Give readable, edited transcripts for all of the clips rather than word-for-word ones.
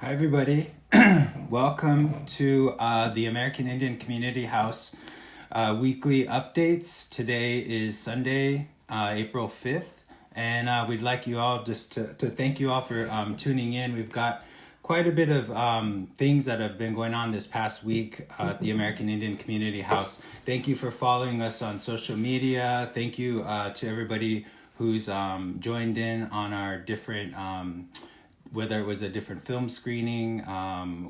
Hi, everybody. Welcome to the American Indian Community House weekly updates. Today is Sunday, April 5th, and we'd like you all just to thank you all for tuning in. We've got quite a bit of things that have been going on this past week at the American Indian Community House. Thank you for following us on social media. Thank you to everybody who's joined in on our different whether it was a different film screening,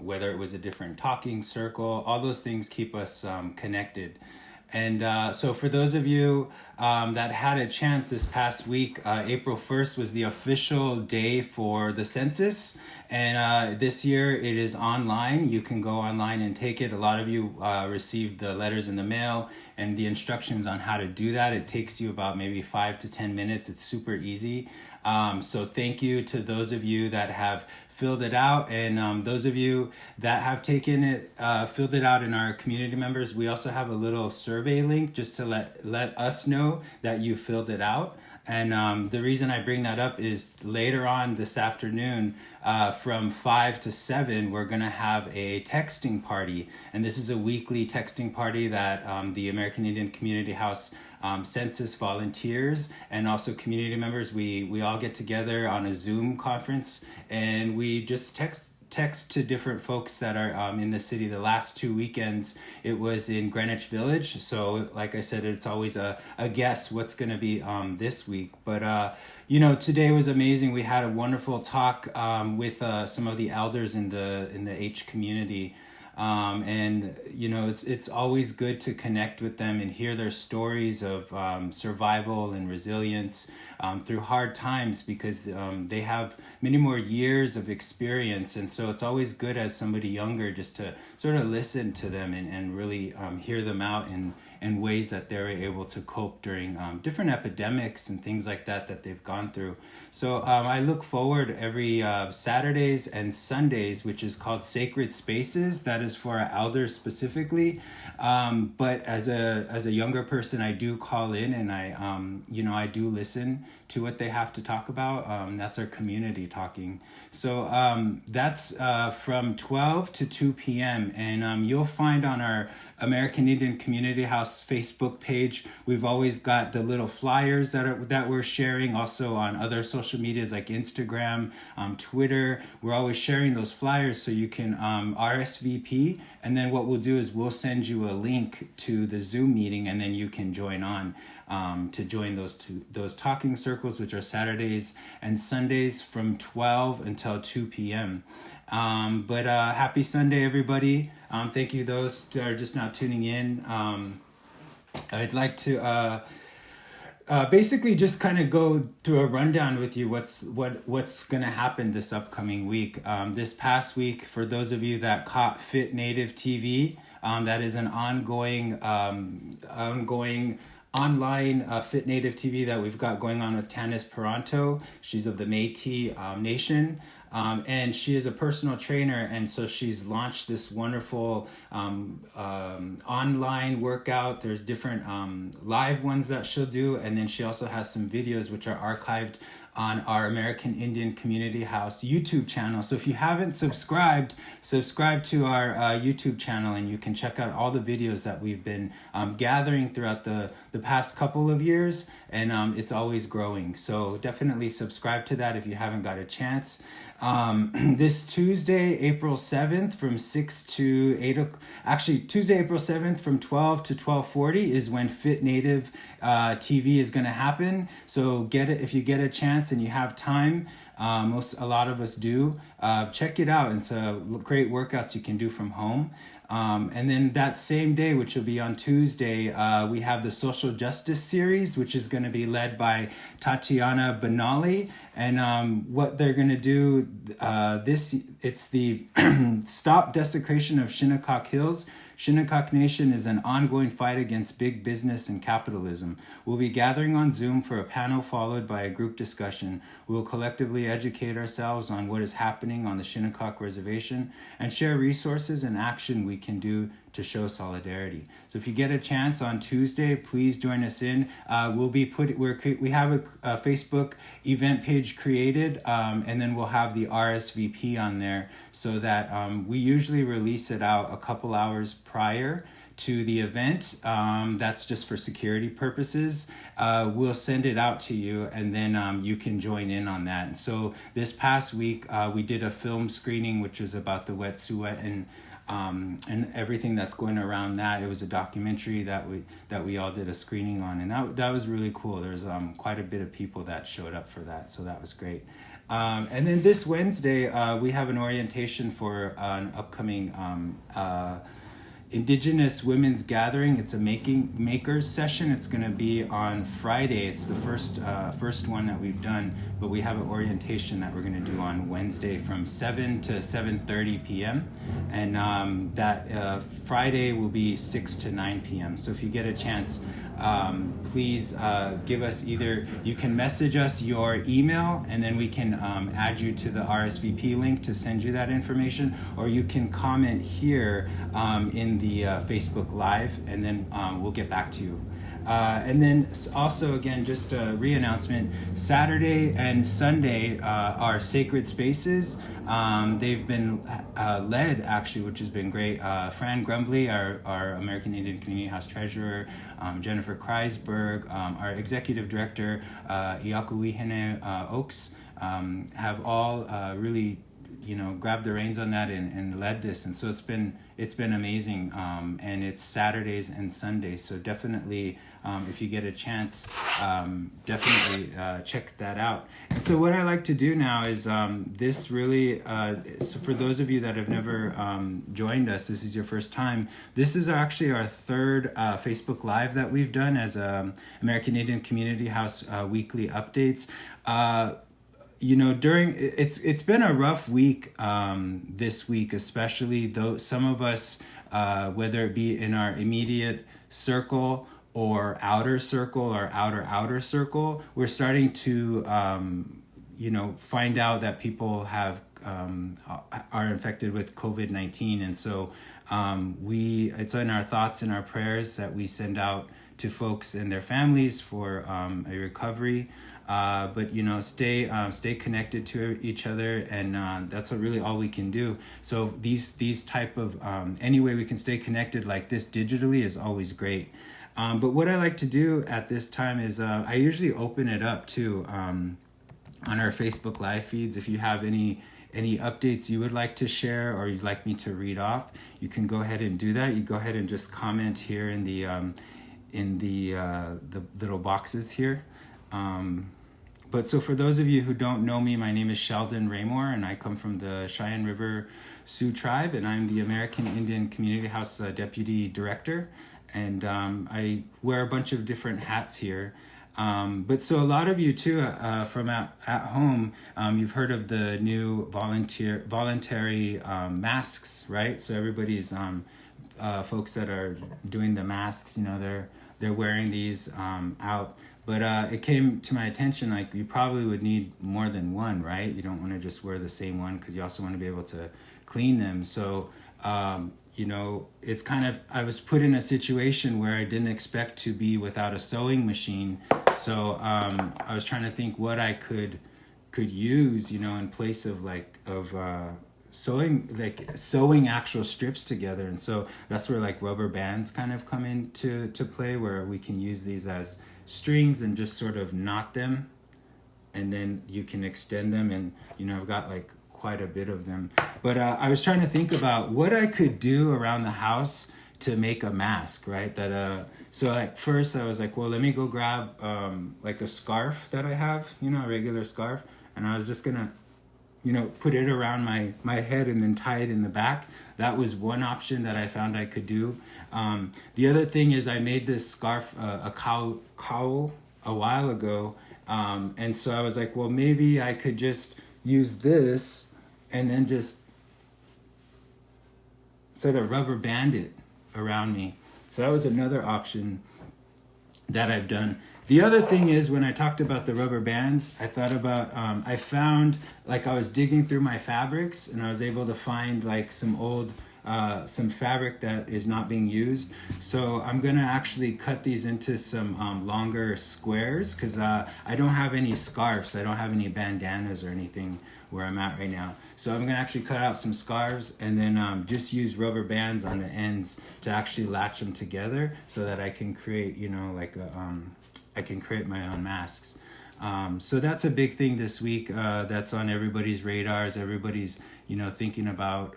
whether it was a different talking circle, all those things keep us connected. And so for those of you that had a chance this past week, April 1st was the official day for the census. And this year it is online. You can go online and take it. A lot of you received the letters in the mail and the instructions on how to do that. It takes you about maybe 5 to 10 minutes. It's super easy. So thank you to those of you that have filled it out, and those of you that have taken it, filled it out in our community members. We also have a little survey link just to let us know that you filled it out. And the reason I bring that up is later on this afternoon, from 5 to 7, we're going to have a texting party. And this is a weekly texting party that the American Indian Community House Census volunteers and also community members, we all get together on a Zoom conference, and we just text to different folks that are in the city. The last 2 weekends, it was in Greenwich Village. So like I said, it's always a guess what's going to be this week. But today was amazing. We had a wonderful talk with some of the elders in the AICH community. It's always good to connect with them and hear their stories of survival and resilience through hard times, because they have many more years of experience. And so it's always good as somebody younger just to sort of listen to them and really hear them out in ways that they're able to cope during different epidemics and things like that they've gone through. So I look forward every Saturdays and Sundays, which is called Sacred Spaces. That is for our elders specifically. But as a younger person, I do call in and I do listen to what they have to talk about. That's our community talking. So that's from 12 to 2 p.m. And you'll find on our American Indian Community House Facebook page, we've always got the little flyers that we're sharing. Also on other social medias like Instagram, Twitter, we're always sharing those flyers so you can RSVP. And then what we'll do is we'll send you a link to the Zoom meeting, and then you can join on to join those talking circles, which are Saturdays and Sundays from 12 until 2 p.m. But happy Sunday, everybody. Thank you those that are just now tuning in. I'd like to basically just kind of go through a rundown with you what's going to happen this upcoming week. This past week, for those of you that caught Fit Native TV, that is an ongoing online Fit Native TV that we've got going on with Tanis Peranto. She's of the Métis Nation. And she is a personal trainer, and so she's launched this wonderful online workout. There's different live ones that she'll do, and then she also has some videos which are archived on our American Indian Community House YouTube channel. So if you haven't subscribe to our YouTube channel, and you can check out all the videos that we've been gathering throughout the past couple of years, and it's always growing. So definitely subscribe to that if you haven't got a chance. This Tuesday, April 7th from 6 to 8, actually Tuesday, April 7th from 12 to 12:40 is when Fit Native TV is going to happen. So if you get a chance and you have time, a lot of us do, check it out. It's great workouts you can do from home. And then that same day, which will be on Tuesday, we have the Social Justice Series, which is going to be led by Tatiana Benali. And what they're going to do, it's the Stop Desecration of Shinnecock Hills Shinnecock Nation is an ongoing fight against big business and capitalism. We'll be gathering on Zoom for a panel followed by a group discussion. We will collectively educate ourselves on what is happening on the Shinnecock Reservation and share resources and action we can do to show solidarity. So if you get a chance on Tuesday, please join us in. We have a Facebook event page created, and then we'll have the RSVP on there so that we usually release it out a couple hours prior to the event. That's just for security purposes. We'll send it out to you, and then you can join in on that. And so this past week, we did a film screening, which was about the Wet'suwet'en and everything that's going around that. It was a documentary that we all did a screening on, and that was really cool. There's quite a bit of people that showed up for that, so that was great. And then this Wednesday, we have an orientation for an upcoming Indigenous Women's Gathering. It's a makers session. It's going to be on Friday. It's the first one that we've done, but we have an orientation that we're going to do on Wednesday from 7 to 7:30 p.m. And that Friday will be 6 to 9 p.m. So if you get a chance, please give us you can message us your email, and then we can add you to the RSVP link to send you that information, or you can comment here in the Facebook Live, and then we'll get back to you. And then also, again, just a re-announcement, Saturday and Sunday are sacred spaces. They've been led, actually, which has been great. Fran Grumbly, our American Indian Community House treasurer, Jennifer Kreisberg, our executive director, Iakuihene Oaks, have all really grabbed the reins on that and led this, and so it's been amazing. And it's Saturdays and Sundays, so definitely if you get a chance, definitely check that out. And so what I like to do now is this really so for those of you that have never joined us, this is your first time, this is actually our third Facebook Live that we've done as American Indian Community House weekly updates. It's been a rough week this week, especially though some of us, whether it be in our immediate circle or outer circle or outer circle, we're starting to find out that people have are infected with COVID-19, and so it's in our thoughts and our prayers that we send out to folks and their families for a recovery. But stay connected to each other, and that's really all we can do. So these type of any way we can stay connected like this digitally is always great. But what I like to do at this time is I usually open it up too on our Facebook Live feeds. If you have any updates you would like to share or you'd like me to read off, you can go ahead and do that. You go ahead and just comment here in the little boxes here. But so for those of you who don't know me, my name is Sheldon Raymore, and I come from the Cheyenne River Sioux Tribe, and I'm the American Indian Community House Deputy Director, and I wear a bunch of different hats here. But so a lot of you too from at home, you've heard of the new voluntary masks, right? So everybody's folks that are doing the masks, they're wearing these out. But it came to my attention, like, you probably would need more than one, right? You don't want to just wear the same one because you also want to be able to clean them. So, it's kind of, I was put in a situation where I didn't expect to be without a sewing machine. So I was trying to think what I could use, in place of sewing actual strips together. And so that's where like rubber bands kind of come into play, where we can use these as strings and just sort of knot them, and then you can extend them, and I've got like quite a bit of them. But I was trying to think about what I could do around the house to make a mask, right? So at first I was like, well, let me go grab like a scarf that I have, a regular scarf, and I was just gonna put it around my head and then tie it in the back. That was one option that I found I could do. The other thing is I made this scarf, a cowl a while ago. And so I was like, well, maybe I could just use this and then just sort of rubber band it, around me. So that was another option that I've done. The other thing is, when I talked about the rubber bands, I thought about, I found, like, I was digging through my fabrics and I was able to find like some old, some fabric that is not being used. So I'm gonna actually cut these into some longer squares, because I don't have any scarves, I don't have any bandanas or anything where I'm at right now. So I'm gonna actually cut out some scarves and then just use rubber bands on the ends to actually latch them together, so that I can create, you know, like a, I can create my own masks. So that's a big thing this week. That's on everybody's radars. Everybody's, you know, thinking about,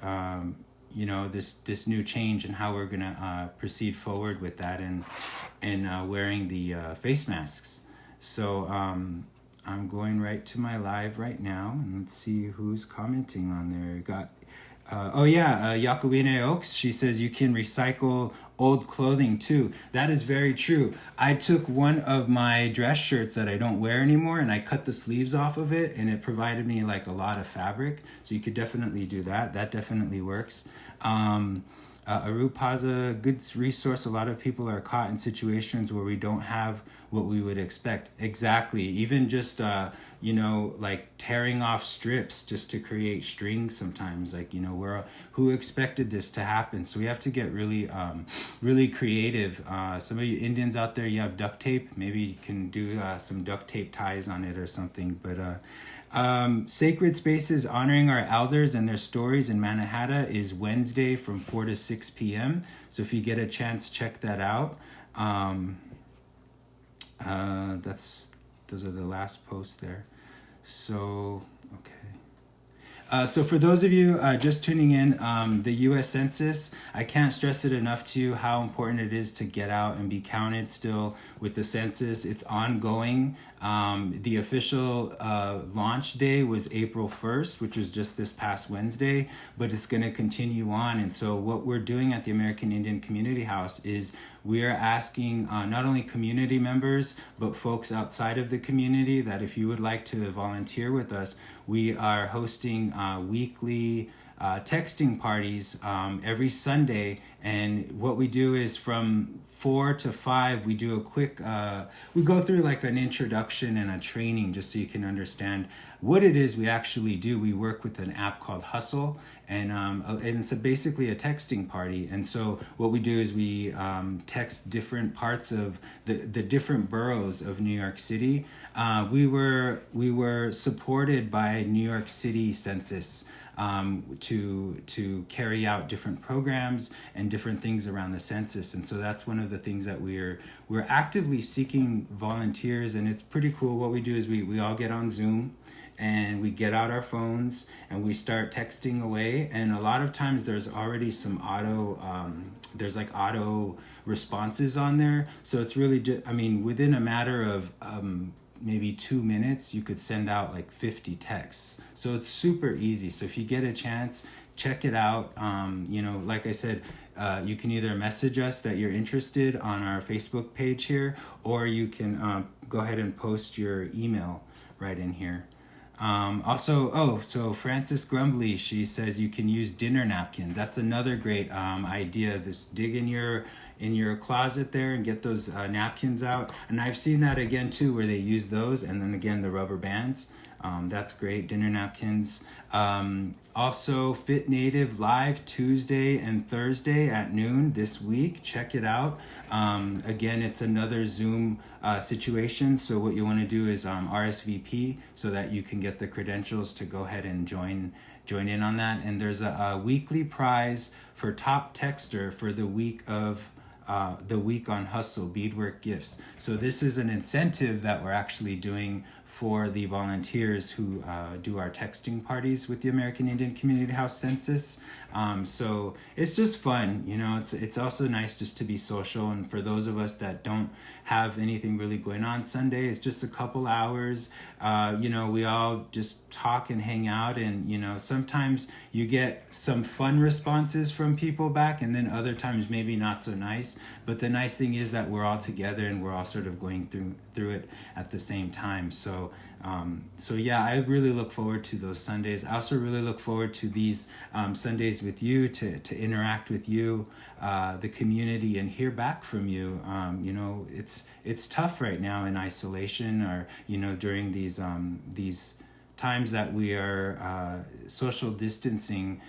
you know, this new change and how we're gonna proceed forward with that, and wearing the face masks. So I'm going right to my live right now, and let's see who's commenting on there. Got Jacobine Oaks, she says you can recycle old clothing too. That is very true. I took one of my dress shirts that I don't wear anymore and I cut the sleeves off of it, and it provided me like a lot of fabric. So you could definitely do that. That definitely works. Arupaza, good resource. A lot of people are caught in situations where we don't have what we would expect. Exactly. Even just, you know, like tearing off strips just to create strings sometimes. Like, you know, who expected this to happen? So we have to get really, really creative. Some of you Indians out there, you have duct tape. Maybe you can do some duct tape ties on it or something. But Sacred Spaces Honoring Our Elders and Their Stories in Mannahatta is Wednesday from 4 to 6 p.m. So if you get a chance, check that out. Those are the last posts there. So, okay. So for those of you just tuning in, the U.S. Census, I can't stress it enough to you how important it is to get out and be counted still with the census. It's ongoing. The official launch day was April 1st, which was just this past Wednesday, but it's going to continue on. And so what we're doing at the American Indian Community House is we are asking not only community members, but folks outside of the community that if you would like to volunteer with us, we are hosting weekly texting parties every Sunday. And what we do is from 4 to 5, we do a quick, we go through like an introduction and a training just so you can understand what it is we actually do. We work with an app called Hustle, and it's basically a texting party. And so what we do is we text different parts of the different boroughs of New York City. We were supported by New York City Census to carry out different programs and different things around the census. And so that's one of the things that we're actively seeking volunteers. And it's pretty cool. What we do is we all get on Zoom and we get out our phones and we start texting away. And a lot of times there's already some auto responses on there. So it's really just, I mean, within a matter of maybe 2 minutes, you could send out like 50 texts. So it's super easy. So if you get a chance, check it out. You know, like I said, you can either message us that you're interested on our Facebook page here, or you can go ahead and post your email right in here. So Frances Grumbly, she says you can use dinner napkins. That's another great idea. This dig in your closet there and get those napkins out. And I've seen that again too, where they use those, and then again the rubber bands. That's great, dinner napkins. Also, Fit Native live Tuesday and Thursday at noon this week. Check it out. Again, it's another Zoom situation. So what you want to do is RSVP so that you can get the credentials to go ahead and join in on that. And there's a weekly prize for top texter for the week on Hustle beadwork gifts. So this is an incentive that we're actually doing for the volunteers who do our texting parties with the American Indian Community House Census. So it's just fun, you know. It's also nice just to be social, and for those of us that don't have anything really going on Sunday, it's just a couple hours. You know, we all just talk and hang out, and you know, sometimes you get some fun responses from people back, and then other times maybe not so nice. But the nice thing is that we're all together and we're all sort of going through it at the same time. So So yeah, I really look forward to those Sundays. I also really look forward to these Sundays with you, to interact with you, the community, and hear back from you. It's tough right now in isolation, or during these times that we are social distancing.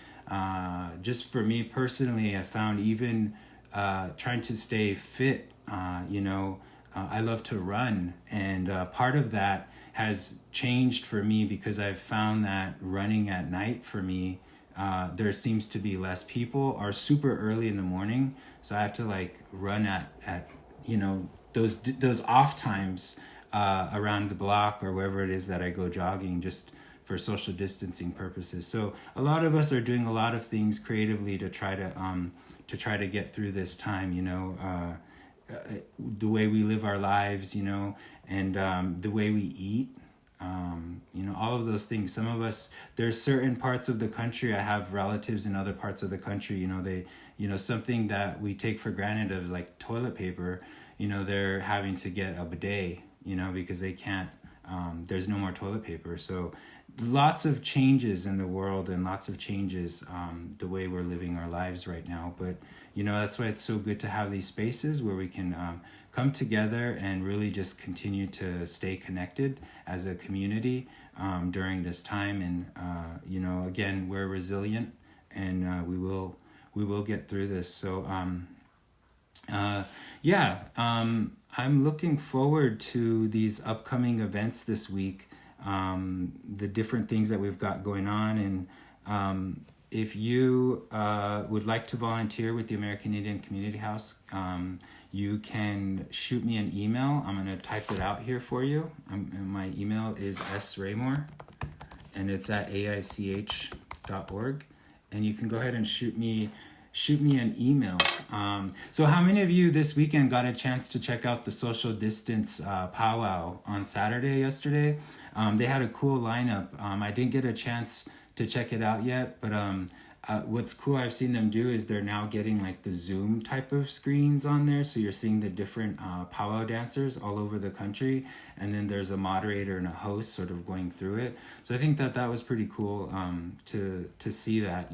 Just for me personally, I found even trying to stay fit. I love to run, and part of that has changed for me because I've found that running at night for me, there seems to be less people, or super early in the morning, so I have to run at those off times around the block or wherever it is that I go jogging, just for social distancing purposes. So a lot of us are doing a lot of things creatively to try to get through this time. The way we live our lives, and the way we eat. All of those things. Some of us, there's certain parts of the country. I have relatives in other parts of the country. Something that we take for granted of like toilet paper. They're having to get a bidet. Because they can't. There's no more toilet paper. So lots of changes in the world, and lots of changes the way we're living our lives right now. But that's why it's so good to have these spaces where we can come together and really just continue to stay connected as a community during this time. And again, we're resilient, and we will get through this. So I'm looking forward to these upcoming events this week, the different things that we've got going on. And if you would like to volunteer with the American Indian Community House, you can shoot me an email. I'm going to type it out here for you. My email is sraymore, and it's at AICH.org. And you can go ahead and shoot me an email. So how many of you this weekend got a chance to check out the social distance powwow on Saturday yesterday? They had a cool lineup. I didn't get a chance to check it out yet, but what's cool I've seen them do is they're now getting like the Zoom type of screens on there, so you're seeing the different powwow dancers all over the country, and then there's a moderator and a host sort of going through it. So I think that was pretty cool to see that,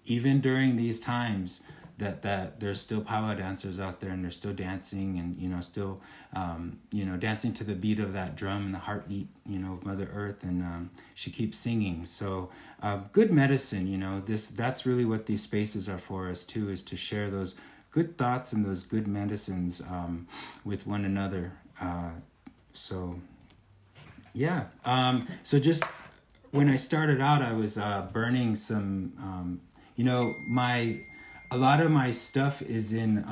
even during these times, that there's still powwow dancers out there, and they're still dancing, and still dancing to the beat of that drum and the heartbeat of Mother Earth, and she keeps singing. So good medicine. That's really what these spaces are for us too, is to share those good thoughts and those good medicines with one another. So just when I started out, I was burning some a lot of my stuff is in,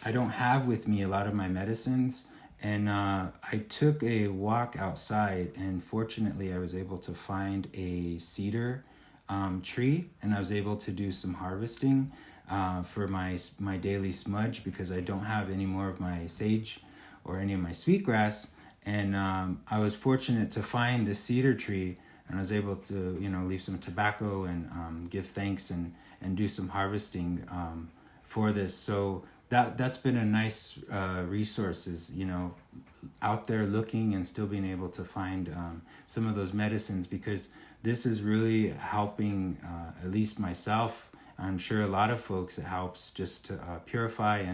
I don't have with me a lot of my medicines, and I took a walk outside, and fortunately I was able to find a cedar tree, and I was able to do some harvesting for my daily smudge, because I don't have any more of my sage or any of my sweetgrass, and I was fortunate to find the cedar tree, and I was able to leave some tobacco and give thanks and do some harvesting for this. So that's been a nice resource, is out there looking and still being able to find some of those medicines, because this is really helping at least myself. I'm sure a lot of folks, it helps just to purify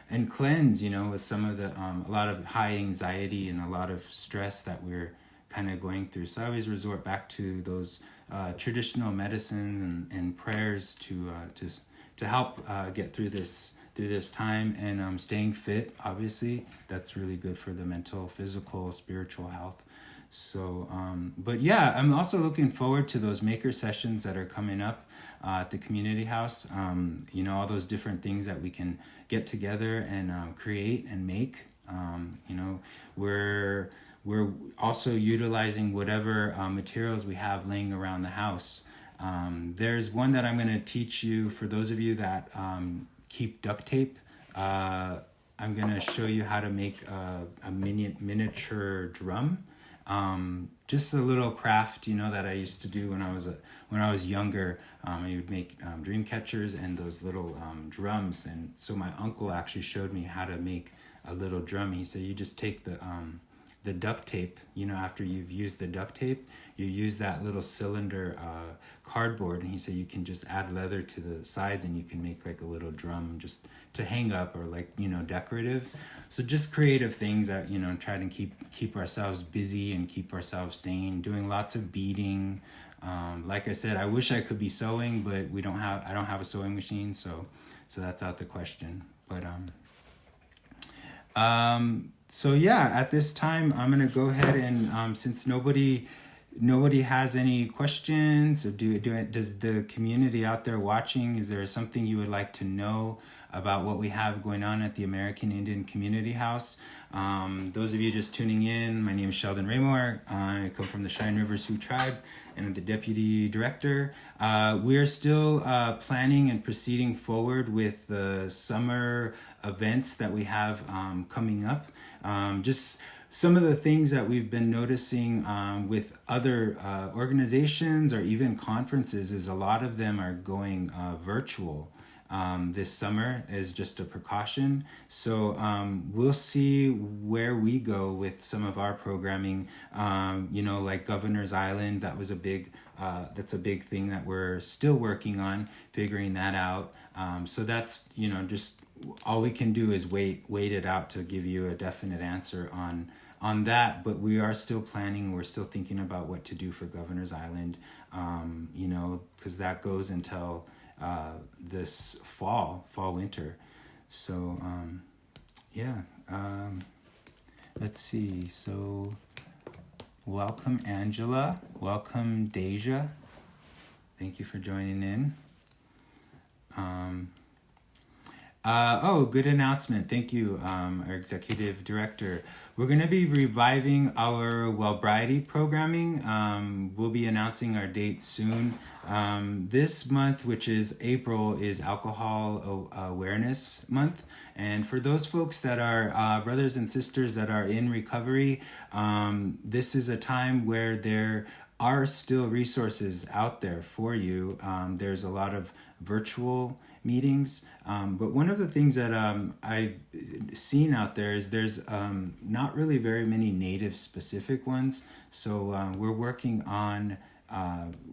and cleanse, with some of the a lot of high anxiety and a lot of stress that we're kind of going through. So I always resort back to those traditional medicine and prayers to help get through this time, and staying fit. Obviously, that's really good for the mental, physical, spiritual health. So, I'm also looking forward to those maker sessions that are coming up at the community house. All those different things that we can get together and create and make. We're also utilizing whatever materials we have laying around the house. There's one that I'm going to teach you for those of you that keep duct tape. I'm going to show you how to make a miniature drum. Just a little craft, that I used to do when I was younger. I would make dream catchers and those little drums. And so my uncle actually showed me how to make a little drum. He said, you just take the the duct tape, after you've used the duct tape, you use that little cylinder cardboard, and he said you can just add leather to the sides and you can make like a little drum just to hang up, or like, decorative. So just creative things that, try to keep ourselves busy and keep ourselves sane, doing lots of beading. Like I said, I wish I could be sewing, but I don't have a sewing machine, so that's out the question. But so yeah, at this time I'm gonna go ahead and since nobody has any questions, or does the community out there watching, is there something you would like to know about what we have going on at the American Indian Community House? Those of you just tuning in, my name is Sheldon Raymore. I come from the Cheyenne River Sioux Tribe and I'm the Deputy Director. We are still planning and proceeding forward with the summer events that we have coming up. Just some of the things that we've been noticing with other organizations or even conferences is a lot of them are going virtual this summer as just a precaution. So we'll see where we go with some of our programming. Like Governor's Island, that's a big thing that we're still working on, figuring that out. So that's, just all we can do is wait it out to give you a definite answer on that. But we are still planning. We're still thinking about what to do for Governor's Island, because that goes until this winter. So let's see. So welcome Angela, welcome Deja, thank you for joining in. Good announcement. Thank you, our Executive Director. We're going to be reviving our Wellbriety programming. We'll be announcing our date soon. This month, which is April, is Alcohol Awareness Month. And for those folks that are brothers and sisters that are in recovery, this is a time where there are still resources out there for you. There's a lot of virtual meetings, but one of the things that I've seen out there is there's not really very many native specific ones. So we're working on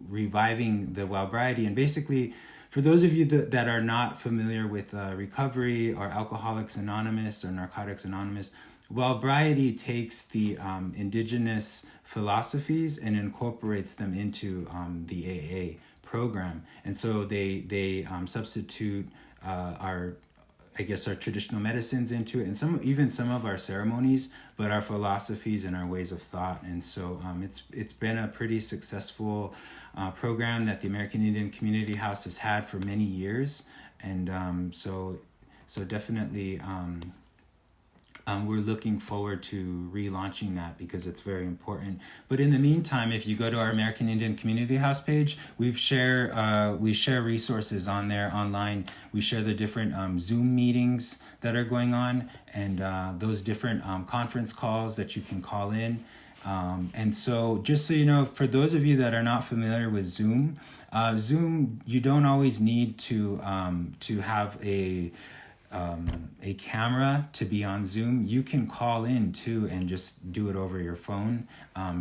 reviving the Wellbriety. And basically, for those of you that are not familiar with recovery or Alcoholics Anonymous or Narcotics Anonymous, Wellbriety takes the indigenous philosophies and incorporates them into the AA program. And so they substitute our traditional medicines into it, and some of our ceremonies, but our philosophies and our ways of thought. And so it's been a pretty successful program that the American Indian Community House has had for many years. And so definitely we're looking forward to relaunching that because it's very important. But in the meantime, if you go to our American Indian Community House page, we share resources on there online. We share the different Zoom meetings that are going on, and those different conference calls that you can call in. And so just so you know, for those of you that are not familiar with Zoom, you don't always need to have a camera to be on Zoom. You can call in too and just do it over your phone.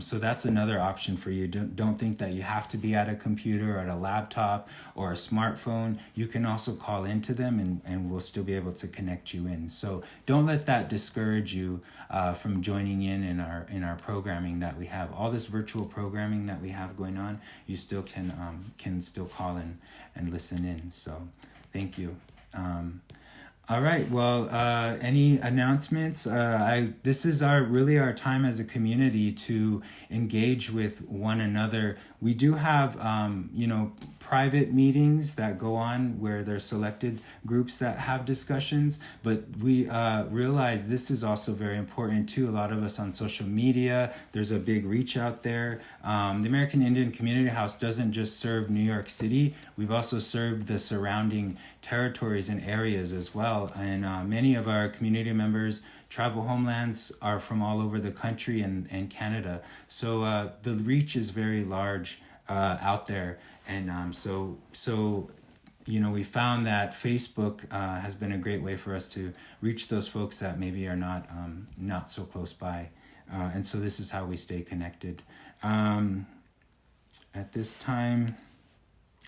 So that's another option for you. Don't think that you have to be at a computer or at a laptop or a smartphone. You can also call into them and we'll still be able to connect you in. So don't let that discourage you from joining in our programming that we have. All this virtual programming that we have going on, you still can still call in and listen in. So thank you. All right. Well, any announcements? This is our time as a community to engage with one another. We do have, private meetings that go on where there's selected groups that have discussions, but we realize this is also very important too. A lot of us on social media, there's a big reach out there. The American Indian Community House doesn't just serve New York City. We've also served the surrounding territories and areas as well. And many of our community members, tribal homelands, are from all over the country and Canada. So the reach is very large out there. And so we found that Facebook has been a great way for us to reach those folks that maybe are not so close by And so this is how we stay connected. At this time,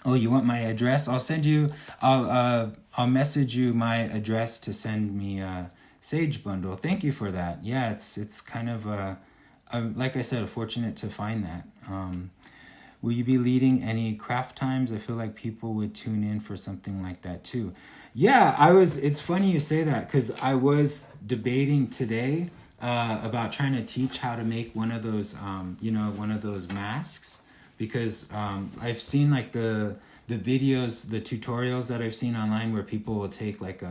oh, you want my address? I'll message you my address to send me a Sage bundle. Thank you for that. Yeah, it's kind of like I said, fortunate to find that. Will you be leading any craft times? I feel like people would tune in for something like that too. Yeah, it's funny you say that, because I was debating today about trying to teach how to make one of those masks, because I've seen like the videos, the tutorials that I've seen online where people will take like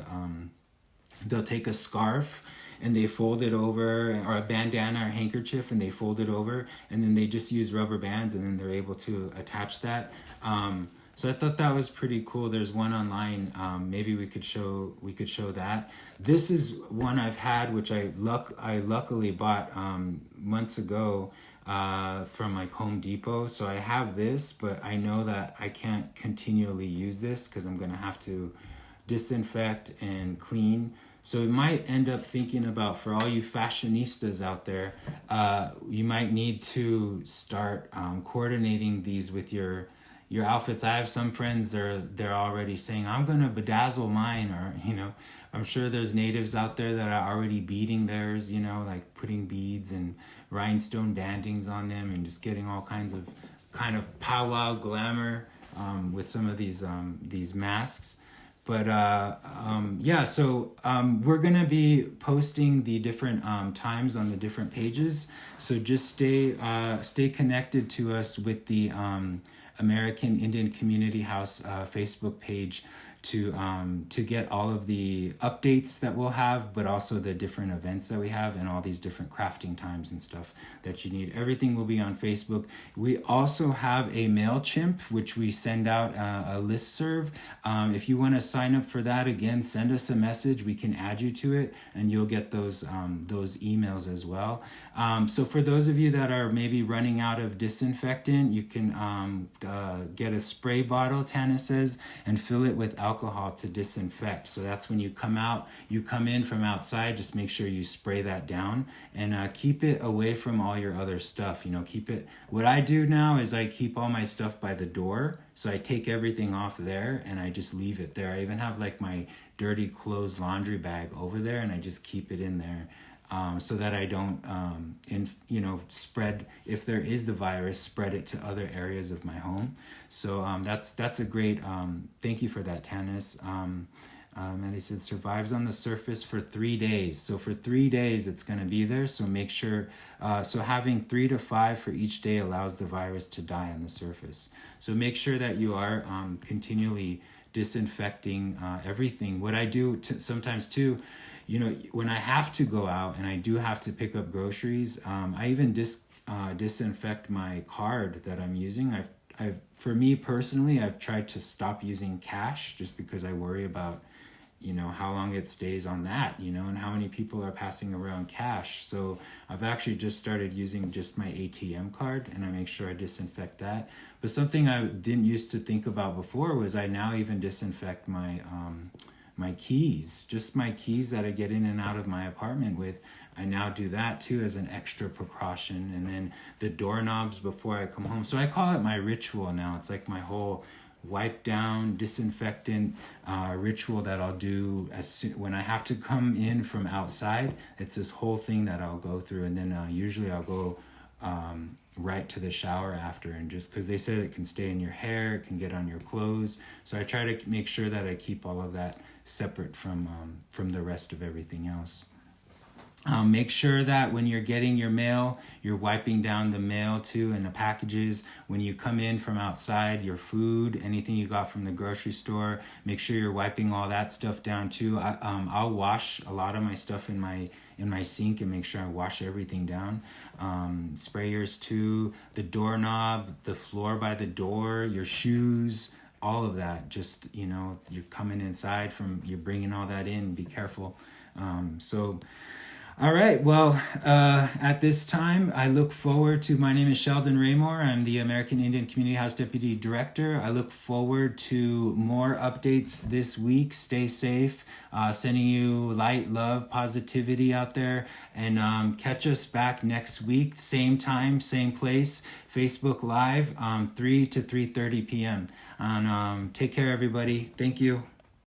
they'll take a scarf and they fold it over, or a bandana or handkerchief, and they fold it over, and then they just use rubber bands, and then they're able to attach that. So I thought that was pretty cool. There's one online. Maybe we could show that. This is one I've had, which I luckily bought months ago from like Home Depot. So I have this, but I know that I can't continually use this because I'm gonna have to disinfect and clean. So you might end up thinking about, for all you fashionistas out there, you might need to start coordinating these with your outfits. I have some friends, they're already saying, I'm gonna bedazzle mine, or I'm sure there's natives out there that are already beading theirs, like putting beads and rhinestone bandings on them, and just getting all kinds of powwow glamour with some of these masks. But so we're gonna be posting the different times on the different pages. So just stay connected to us with the American Indian Community House Facebook page to get all of the updates that we'll have, but also the different events that we have, and all these different crafting times and stuff that you need. Everything will be on Facebook. We also have a MailChimp, which we send out a listserv. If you want to sign up for that, again, send us a message. We can add you to it, and you'll get those emails as well. So for those of you that are maybe running out of disinfectant, you can get a spray bottle, Tana says, and fill it with alcohol to disinfect. So that's when you come in from outside, just make sure you spray that down, and keep it away from all your other stuff. What I do now is I keep all my stuff by the door. So I take everything off there and I just leave it there. I even have like my dirty clothes laundry bag over there, and I just keep it in there. So that I don't, spread, if there is the virus, spread it to other areas of my home. So that's a great, thank you for that, Tanis. And he said survives on the surface for 3 days. So for 3 days it's going to be there. So make sure, so having 3 to 5 for each day allows the virus to die on the surface. So make sure that you are continually disinfecting everything. What I do sometimes too, when I have to go out and I do have to pick up groceries, I even disinfect my card that I'm using. For me personally, I've tried to stop using cash just because I worry about, how long it stays on that, and how many people are passing around cash. So I've actually just started using just my ATM card, and I make sure I disinfect that. But something I didn't used to think about before was I now even disinfect my keys, just my keys that I get in and out of my apartment with. I now do that too as an extra precaution. And then the doorknobs before I come home. So I call it my ritual now. It's like my whole wipe down, disinfectant ritual that I'll do when I have to come in from outside. It's this whole thing that I'll go through. And then usually I'll go right to the shower after, and just because they said it can stay in your hair, it can get on your clothes. So I try to make sure that I keep all of that separate from the rest of everything else. Make sure that when you're getting your mail, you're wiping down the mail too, and the packages. When you come in from outside, your food, anything you got from the grocery store, make sure you're wiping all that stuff down too. I'll wash a lot of my stuff in my sink and make sure I wash everything down. Sprayers too, the doorknob, the floor by the door, your shoes, all of that. Just, you're coming inside you're bringing all that in, be careful. All right. Well, at this time, I look forward to. My name is Sheldon Raymore. I'm the American Indian Community House Deputy Director. I look forward to more updates this week. Stay safe. Sending you light, love, positivity out there, and catch us back next week, same time, same place. Facebook Live, 3 to 3:30 p.m. And take care, everybody. Thank you.